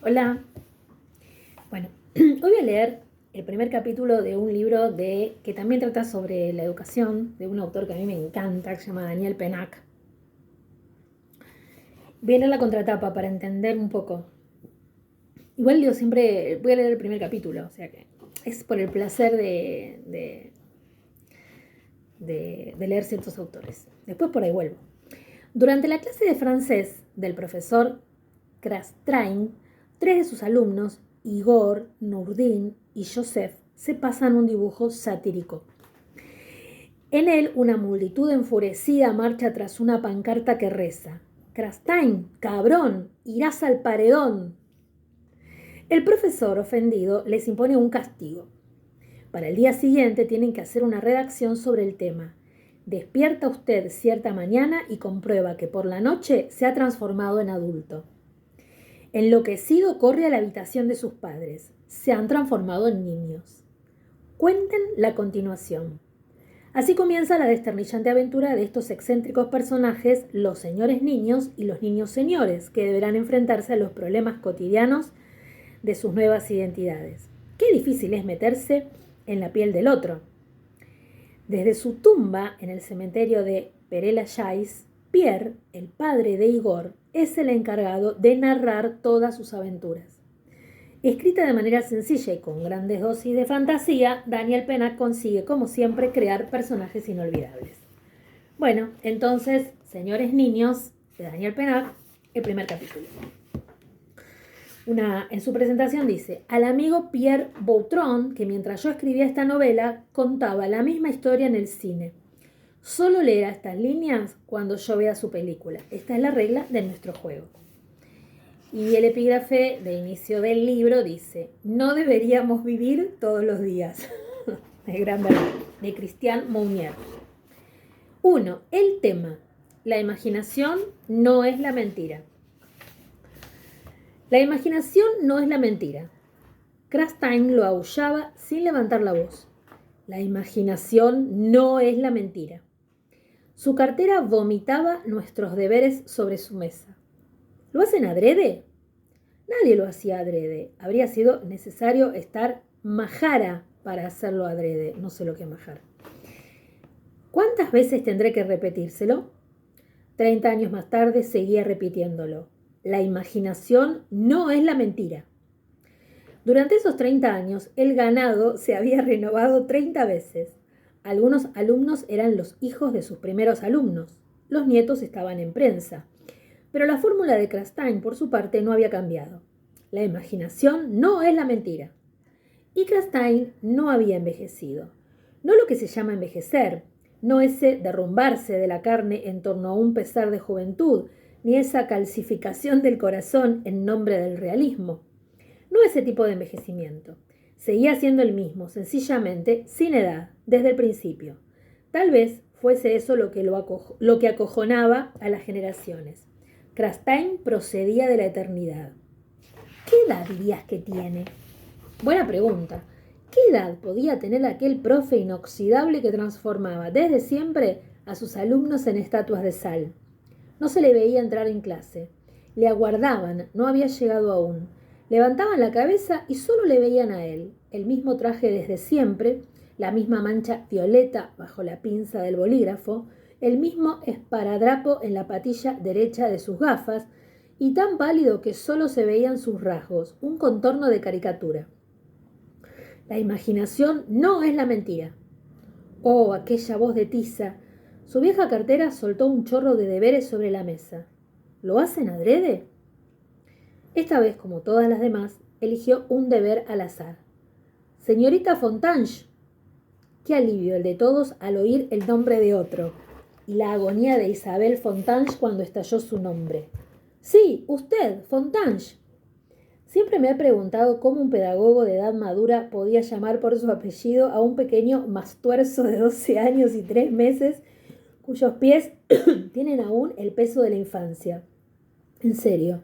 Hola. Bueno, hoy voy a leer el primer capítulo de un libro que también trata sobre la educación, de un autor que a mí me encanta, que se llama Daniel Pennac. Voy a leer la contratapa para entender un poco. Igual digo siempre, voy a leer el primer capítulo, o sea que es por el placer de leer ciertos autores. Después por ahí vuelvo. Durante la clase de francés del profesor Krastrain, 3 de sus alumnos, Igor, Nurdin y Joseph, se pasan un dibujo satírico. En él, una multitud enfurecida marcha tras una pancarta que reza: Krastrain, cabrón, irás al paredón. El profesor, ofendido, les impone un castigo. Para el día siguiente tienen que hacer una redacción sobre el tema. Despierta usted cierta mañana y comprueba que por la noche se ha transformado en adulto. Enloquecido corre a la habitación de sus padres. Se han transformado en niños. Cuenten la continuación. Así comienza la desternillante aventura de estos excéntricos personajes, los señores niños y los niños señores, que deberán enfrentarse a los problemas cotidianos de sus nuevas identidades. Qué difícil es meterse en la piel del otro. Desde su tumba en el cementerio de Père-Lachaise, Pierre, el padre de Igor, es el encargado de narrar todas sus aventuras. Escrita de manera sencilla y con grandes dosis de fantasía, Daniel Pennac consigue, como siempre, crear personajes inolvidables. Bueno, entonces, señores niños, de Daniel Pennac, el primer capítulo. En su presentación dice: al amigo Pierre Boutron, que mientras yo escribía esta novela, contaba la misma historia en el cine. Solo leerá estas líneas cuando yo vea su película. Esta es la regla de nuestro juego. Y el epígrafe de inicio del libro dice: no deberíamos vivir todos los días. Es gran verdad, de Christian Mounier. 1. El tema. La imaginación no es la mentira. La imaginación no es la mentira. Krastein lo aullaba sin levantar la voz. La imaginación no es la mentira. Su cartera vomitaba nuestros deberes sobre su mesa. ¿Lo hacen adrede? Nadie lo hacía adrede. Habría sido necesario estar majara para hacerlo adrede. No sé lo que es majar. ¿Cuántas veces tendré que repetírselo? 30 años más tarde seguía repitiéndolo. La imaginación no es la mentira. Durante esos 30 años, el ganado se había renovado 30 veces. Algunos alumnos eran los hijos de sus primeros alumnos. Los nietos estaban en prensa. Pero la fórmula de Krastein, por su parte, no había cambiado. La imaginación no es la mentira. Y Krastein no había envejecido. No lo que se llama envejecer, no ese derrumbarse de la carne en torno a un pesar de juventud, ni esa calcificación del corazón en nombre del realismo. No ese tipo de envejecimiento. Seguía siendo el mismo, sencillamente, sin edad, desde el principio. Tal vez fuese eso lo que acojonaba a las generaciones. Krastein procedía de la eternidad. ¿Qué edad dirías que tiene? Buena pregunta. ¿Qué edad podía tener aquel profe inoxidable que transformaba desde siempre a sus alumnos en estatuas de sal? No se le veía entrar en clase. Le aguardaban, no había llegado aún. Levantaban la cabeza y solo le veían a él, el mismo traje desde siempre, la misma mancha violeta bajo la pinza del bolígrafo, el mismo esparadrapo en la patilla derecha de sus gafas, y tan pálido que solo se veían sus rasgos, un contorno de caricatura. La imaginación no es la mentira. Oh, aquella voz de tiza. Su vieja cartera soltó un chorro de deberes sobre la mesa. ¿Lo hacen adrede? Esta vez, como todas las demás, eligió un deber al azar. Señorita Fontange. Qué alivio el de todos al oír el nombre de otro, y la agonía de Isabel Fontange cuando estalló su nombre. Sí, usted, Fontange. Siempre me he preguntado cómo un pedagogo de edad madura podía llamar por su apellido a un pequeño mastuerzo de 12 años y 3 meses cuyos pies tienen aún el peso de la infancia. En serio,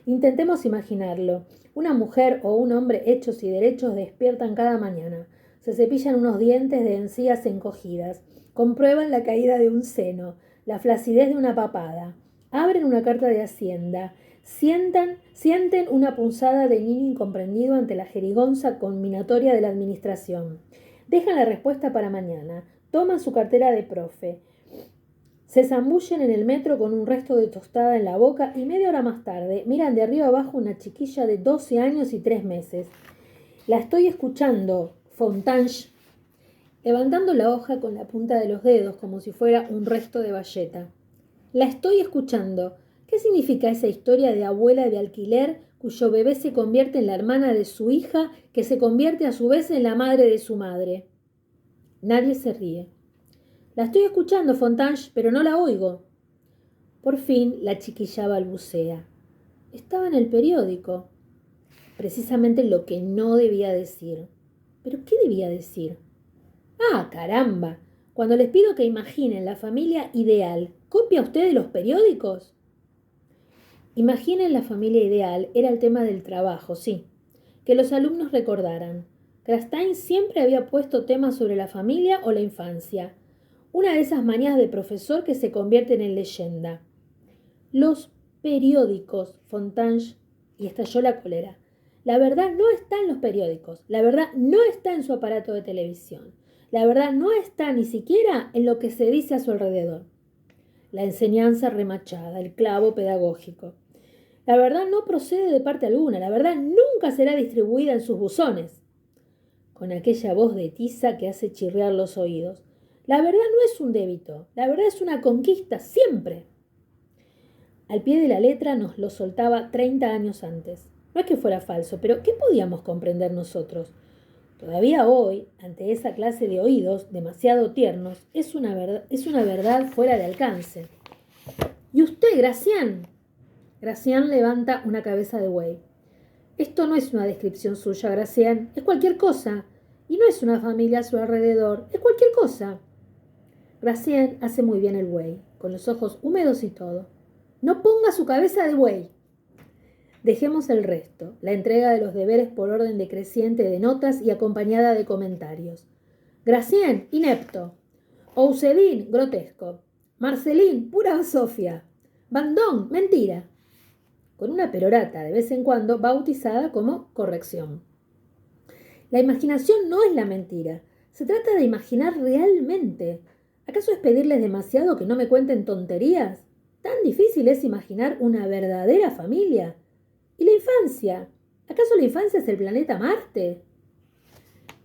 intentemos imaginarlo. Una mujer o un hombre hechos y derechos despiertan cada mañana, se cepillan unos dientes de encías encogidas, comprueban la caída de un seno, la flacidez de una papada, abren una carta de Hacienda, Sienten una punzada de niño incomprendido ante la jerigonza combinatoria de la administración. Dejan la respuesta para mañana. Toman su cartera de profe. Se zambullen en el metro con un resto de tostada en la boca y media hora más tarde miran de arriba abajo una chiquilla de 12 años y 3 meses. La estoy escuchando, Fontange, levantando la hoja con la punta de los dedos como si fuera un resto de bayeta. La estoy escuchando. ¿Qué significa esa historia de abuela de alquiler cuyo bebé se convierte en la hermana de su hija, que se convierte a su vez en la madre de su madre? Nadie se ríe. La estoy escuchando, Fontange, pero no la oigo. Por fin la chiquilla balbucea. Estaba en el periódico. Precisamente lo que no debía decir. ¿Pero qué debía decir? ¡Ah, caramba! Cuando les pido que imaginen la familia ideal, ¿copia usted de los periódicos? Imaginen la familia ideal era el tema del trabajo, sí. Que los alumnos recordaran. Crastein siempre había puesto temas sobre la familia o la infancia. Una de esas manías de profesor que se convierten en leyenda. Los periódicos, Fontange, y estalló la cólera. La verdad no está en los periódicos. La verdad no está en su aparato de televisión. La verdad no está ni siquiera en lo que se dice a su alrededor. La enseñanza remachada, el clavo pedagógico. La verdad no procede de parte alguna. La verdad nunca será distribuida en sus buzones. Con aquella voz de tiza que hace chirriar los oídos. La verdad no es un débito. La verdad es una conquista, siempre. Al pie de la letra nos lo soltaba 30 años antes. No es que fuera falso, pero ¿qué podíamos comprender nosotros? Todavía hoy, ante esa clase de oídos demasiado tiernos, es una verdad fuera de alcance. ¿Y usted, Gracián? Gracián levanta una cabeza de buey. Esto no es una descripción suya, Gracián, es cualquier cosa. Y no es una familia a su alrededor, es cualquier cosa. Gracián hace muy bien el buey, con los ojos húmedos y todo. No ponga su cabeza de buey. Dejemos el resto, la entrega de los deberes por orden decreciente de notas y acompañada de comentarios. Gracien, inepto. Ousedín, grotesco. Marcelín, pura basofia. Bandón, mentira. Con una perorata de vez en cuando bautizada como corrección. La imaginación no es la mentira. Se trata de imaginar realmente. ¿Acaso es pedirles demasiado que no me cuenten tonterías? ¿Tan difícil es imaginar una verdadera familia? ¿Y la infancia? ¿Acaso la infancia es el planeta Marte?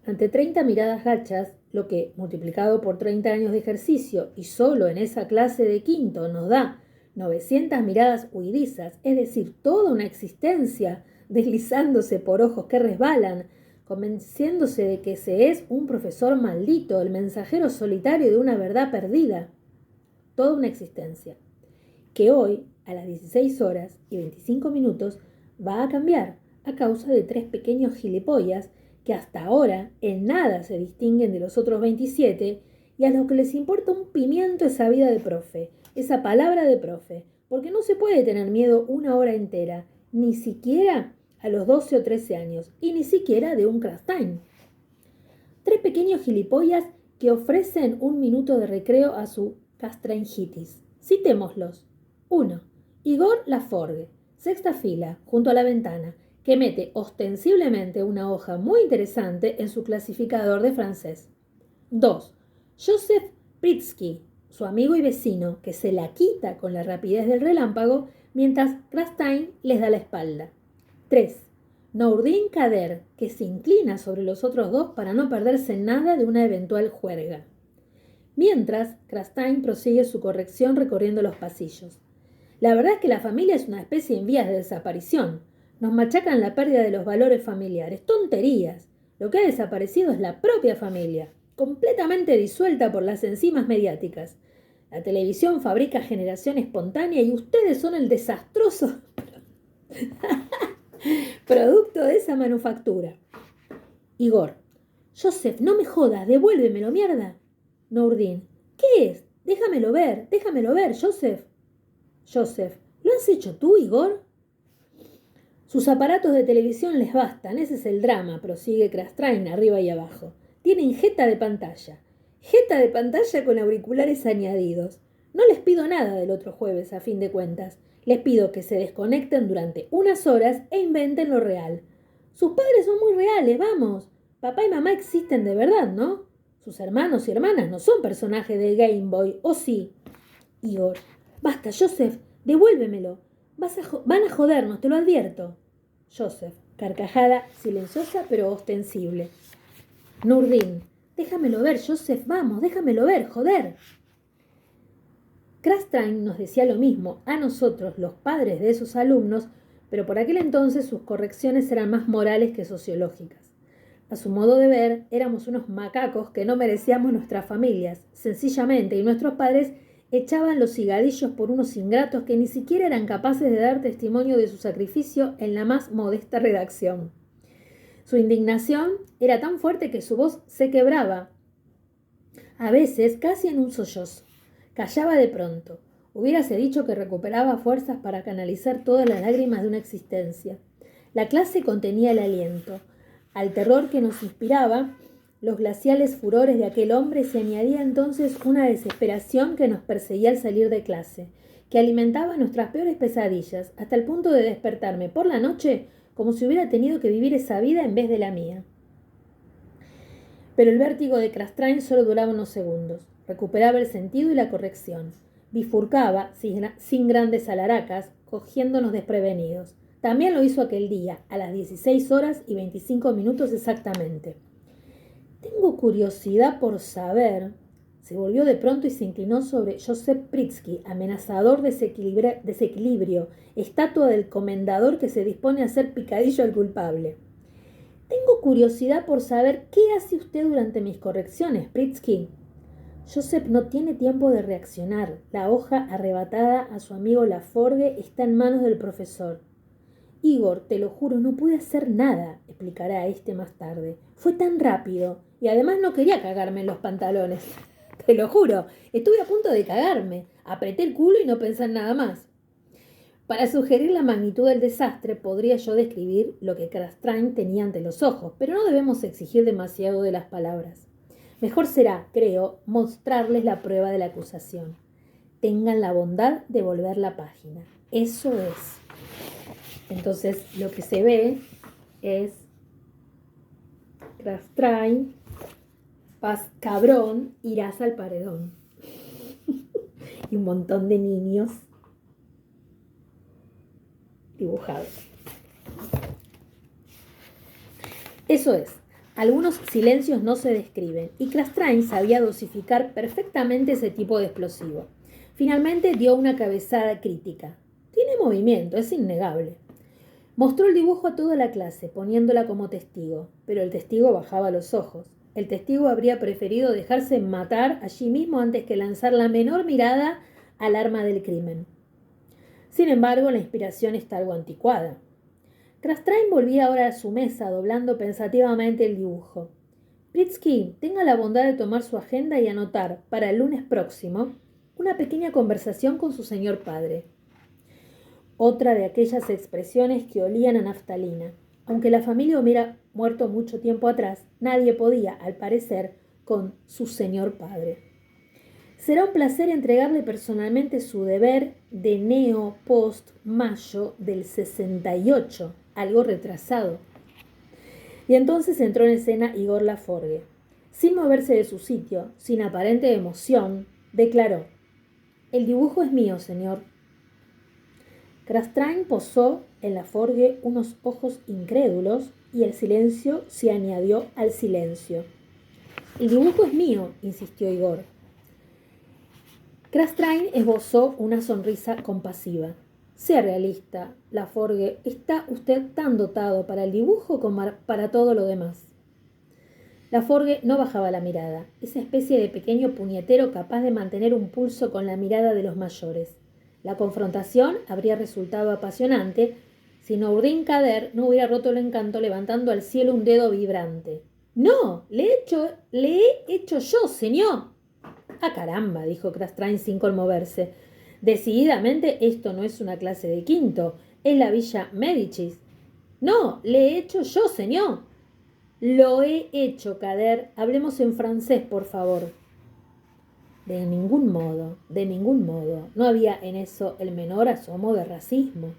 Ante 30 miradas gachas, lo que, multiplicado por 30 años de ejercicio y solo en esa clase de quinto nos da 900 miradas huidizas, es decir, toda una existencia deslizándose por ojos que resbalan, convenciéndose de que se es un profesor maldito, el mensajero solitario de una verdad perdida. Toda una existencia, que hoy, a las 16 horas y 25 minutos, va a cambiar a causa de 3 pequeños gilipollas que hasta ahora en nada se distinguen de los otros 27 y a los que les importa un pimiento esa vida de profe, esa palabra de profe, porque no se puede tener miedo una hora entera, ni siquiera a los 12 o 13 años, y ni siquiera de un Crastein. 3 pequeños gilipollas que ofrecen un minuto de recreo a su castrengitis. Citémoslos. 1. Igor Laforgue, sexta fila, junto a la ventana, que mete ostensiblemente una hoja muy interesante en su clasificador de francés. 2. Joseph Pritsky, su amigo y vecino, que se la quita con la rapidez del relámpago mientras Crastein les da la espalda. 3. Nourdin Kader, que se inclina sobre los otros dos para no perderse nada de una eventual juerga. Mientras, Crastein prosigue su corrección recorriendo los pasillos. La verdad es que la familia es una especie en vías de desaparición. Nos machacan la pérdida de los valores familiares. ¡Tonterías! Lo que ha desaparecido es la propia familia, completamente disuelta por las enzimas mediáticas. La televisión fabrica generación espontánea y ustedes son el desastroso producto de esa manufactura. Igor. Joseph, no me jodas, devuélvemelo, mierda. Nourdin. ¿Qué es? Déjamelo ver, Joseph. Joseph. ¿Lo has hecho tú, Igor? Sus aparatos de televisión les bastan, ese es el drama, prosigue Crastein arriba y abajo. Tienen jeta de pantalla con auriculares añadidos. No les pido nada del otro jueves, a fin de cuentas. Les pido que se desconecten durante unas horas e inventen lo real. Sus padres son muy reales, vamos. Papá y mamá existen de verdad, ¿no? Sus hermanos y hermanas no son personajes de Game Boy, ¿o sí? Igor. Basta, Joseph, devuélvemelo. Van a jodernos, te lo advierto. Joseph. Carcajada silenciosa pero ostensible. Nurdin. Déjamelo ver, Joseph, vamos, déjamelo ver, joder. Krastein nos decía lo mismo a nosotros, los padres de esos alumnos, pero por aquel entonces sus correcciones eran más morales que sociológicas. A su modo de ver, éramos unos macacos que no merecíamos nuestras familias, sencillamente, y nuestros padres echaban los higadillos por unos ingratos que ni siquiera eran capaces de dar testimonio de su sacrificio en la más modesta redacción. Su indignación era tan fuerte que su voz se quebraba, a veces casi en un sollozo. Callaba de pronto. Hubiérase dicho que recuperaba fuerzas para canalizar todas las lágrimas de una existencia. La clase contenía el aliento. Al terror que nos inspiraba, los glaciales furores de aquel hombre se añadía entonces una desesperación que nos perseguía al salir de clase, que alimentaba nuestras peores pesadillas, hasta el punto de despertarme por la noche como si hubiera tenido que vivir esa vida en vez de la mía. Pero el vértigo de Krastein solo duraba unos segundos. Recuperaba el sentido y la corrección. Bifurcaba, sin grandes alaracas, cogiéndonos desprevenidos. También lo hizo aquel día, a las 16 horas y 25 minutos exactamente. Tengo curiosidad por saber. Se volvió de pronto y se inclinó sobre Joseph Pritsky, amenazador desequilibrio, estatua del comendador que se dispone a hacer picadillo al culpable. Tengo curiosidad por saber qué hace usted durante mis correcciones, Pritsky. Joseph no tiene tiempo de reaccionar. La hoja arrebatada a su amigo Laforgue está en manos del profesor. Igor, te lo juro, no pude hacer nada, explicará este más tarde. Fue tan rápido y además no quería cagarme en los pantalones. Te lo juro, estuve a punto de cagarme. Apreté el culo y no pensé en nada más. Para sugerir la magnitud del desastre, podría yo describir lo que Krastein tenía ante los ojos, pero no debemos exigir demasiado de las palabras. Mejor será, creo, mostrarles la prueba de la acusación. Tengan la bondad de volver la página. Eso es. Entonces, lo que se ve es Krastein, paz cabrón, irás al paredón. Y un montón de niños dibujados. Eso es. Algunos silencios no se describen, y Krastein sabía dosificar perfectamente ese tipo de explosivo. Finalmente dio una cabezada crítica. Tiene movimiento, es innegable. Mostró el dibujo a toda la clase, poniéndola como testigo, pero el testigo bajaba los ojos. El testigo habría preferido dejarse matar allí mismo antes que lanzar la menor mirada al arma del crimen. Sin embargo, la inspiración está algo anticuada. Krastein volvía ahora a su mesa, doblando pensativamente el dibujo. Pritsky, tenga la bondad de tomar su agenda y anotar, para el lunes próximo, una pequeña conversación con su señor padre. Otra de aquellas expresiones que olían a naftalina. Aunque la familia hubiera muerto mucho tiempo atrás, nadie podía, al parecer, con su señor padre. Será un placer entregarle personalmente su deber de neo-post-mayo del 68, algo retrasado. Y entonces entró en escena Igor Laforgue. Sin moverse de su sitio, sin aparente emoción, declaró: «El dibujo es mío, señor». Krastein posó en Laforgue unos ojos incrédulos y el silencio se añadió al silencio. «El dibujo es mío», insistió Igor. Krastein esbozó una sonrisa compasiva. «Sea realista, Laforgue, está usted tan dotado para el dibujo como para todo lo demás». Laforgue no bajaba la mirada, esa especie de pequeño puñetero capaz de mantener un pulso con la mirada de los mayores. La confrontación habría resultado apasionante si Nurdin Kader no hubiera roto el encanto levantando al cielo un dedo vibrante. «No, le he hecho yo, señor». «Ah, caramba», dijo Krastein sin conmoverse. «Decididamente esto no es una clase de quinto, es la Villa Médicis». «No, le he hecho yo, señor». «Lo he hecho, Kader. Hablemos en francés, por favor». De ningún modo, de ningún modo. No había en eso el menor asomo de racismo.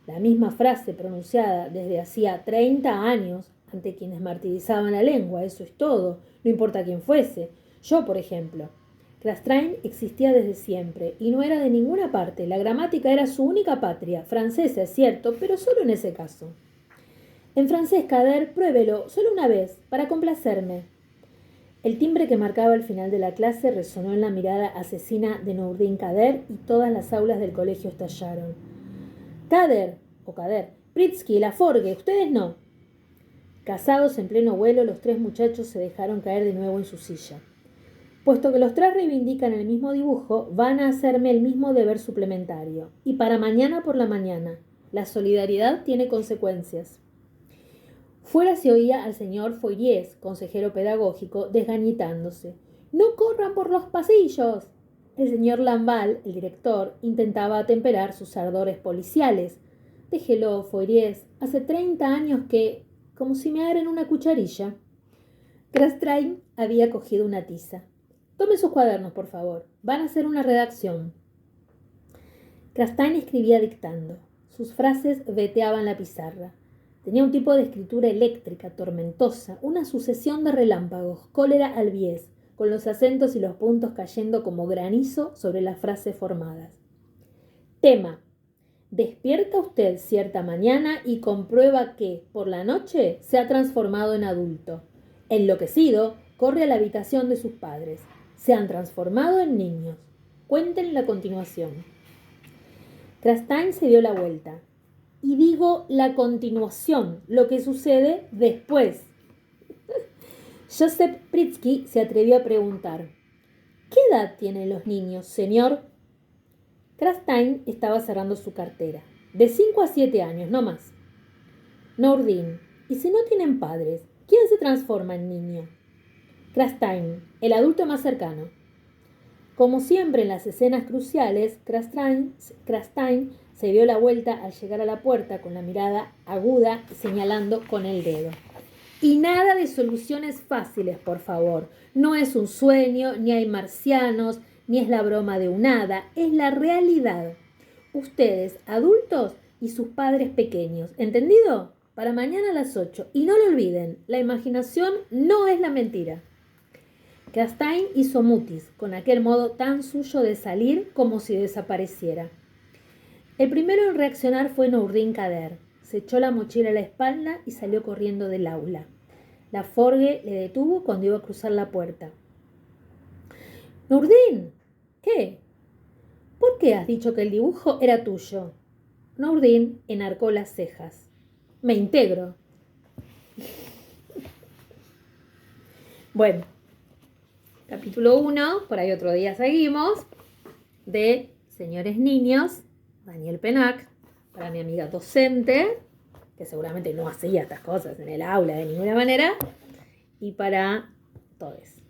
La misma frase pronunciada desde hacía 30 años ante quienes martirizaban la lengua, eso es todo, no importa quién fuese. Yo, por ejemplo. Crastrain existía desde siempre y no era de ninguna parte. La gramática era su única patria, francesa, es cierto, pero solo en ese caso. En francés, Kader, pruébelo, solo una vez, para complacerme. El timbre que marcaba el final de la clase resonó en la mirada asesina de Nourdin Kader y todas las aulas del colegio estallaron. Kader, Pritsky, Laforgue, ustedes no. Casados en pleno vuelo, los tres muchachos se dejaron caer de nuevo en su silla. Puesto que los tres reivindican el mismo dibujo, van a hacerme el mismo deber suplementario. Y para mañana por la mañana. La solidaridad tiene consecuencias. Fuera se oía al señor Foyers, consejero pedagógico, desgañitándose. ¡No corran por los pasillos! El señor Lamballe, el director, intentaba atemperar sus ardores policiales. Déjelo, Foyers. Hace 30 años que... como si me abren una cucharilla. Crastrain había cogido una tiza. Tomen sus cuadernos, por favor. Van a hacer una redacción. Crastrain escribía dictando. Sus frases veteaban la pizarra. Tenía un tipo de escritura eléctrica, tormentosa, una sucesión de relámpagos, cólera al bies, con los acentos y los puntos cayendo como granizo sobre las frases formadas. Tema. Despierta usted cierta mañana y comprueba que, por la noche, se ha transformado en adulto. Enloquecido, corre a la habitación de sus padres. Se han transformado en niños. Cuenten la continuación. Crastrain se dio la vuelta. Y digo la continuación, lo que sucede después. Joseph Pritsky se atrevió a preguntar: ¿qué edad tienen los niños, señor? Crastrain estaba cerrando su cartera. De 5 a 7 años, no más. Nourdin, ¿y si no tienen padres? ¿Quién se transforma en niño? Crastrain, el adulto más cercano. Como siempre en las escenas cruciales, Crastrain se dio la vuelta al llegar a la puerta con la mirada aguda señalando con el dedo. Y nada de soluciones fáciles, por favor. No es un sueño, ni hay marcianos, ni es la broma de un hada, es la realidad. Ustedes, adultos, y sus padres pequeños. ¿Entendido? Para mañana a las 8. Y no lo olviden, la imaginación no es la mentira. Crastrain hizo mutis, con aquel modo tan suyo de salir como si desapareciera. El primero en reaccionar fue Nourdin Kader. Se echó la mochila a la espalda y salió corriendo del aula. Laforgue le detuvo cuando iba a cruzar la puerta. —¡Nourdin! ¿Qué? ¿Por qué has dicho que el dibujo era tuyo? Nourdin enarcó las cejas. —Me integro. Bueno, capítulo 1, por ahí otro día seguimos, de Señores Niños, Daniel Pennac, para mi amiga docente, que seguramente no hacía estas cosas en el aula de ninguna manera, y para todos.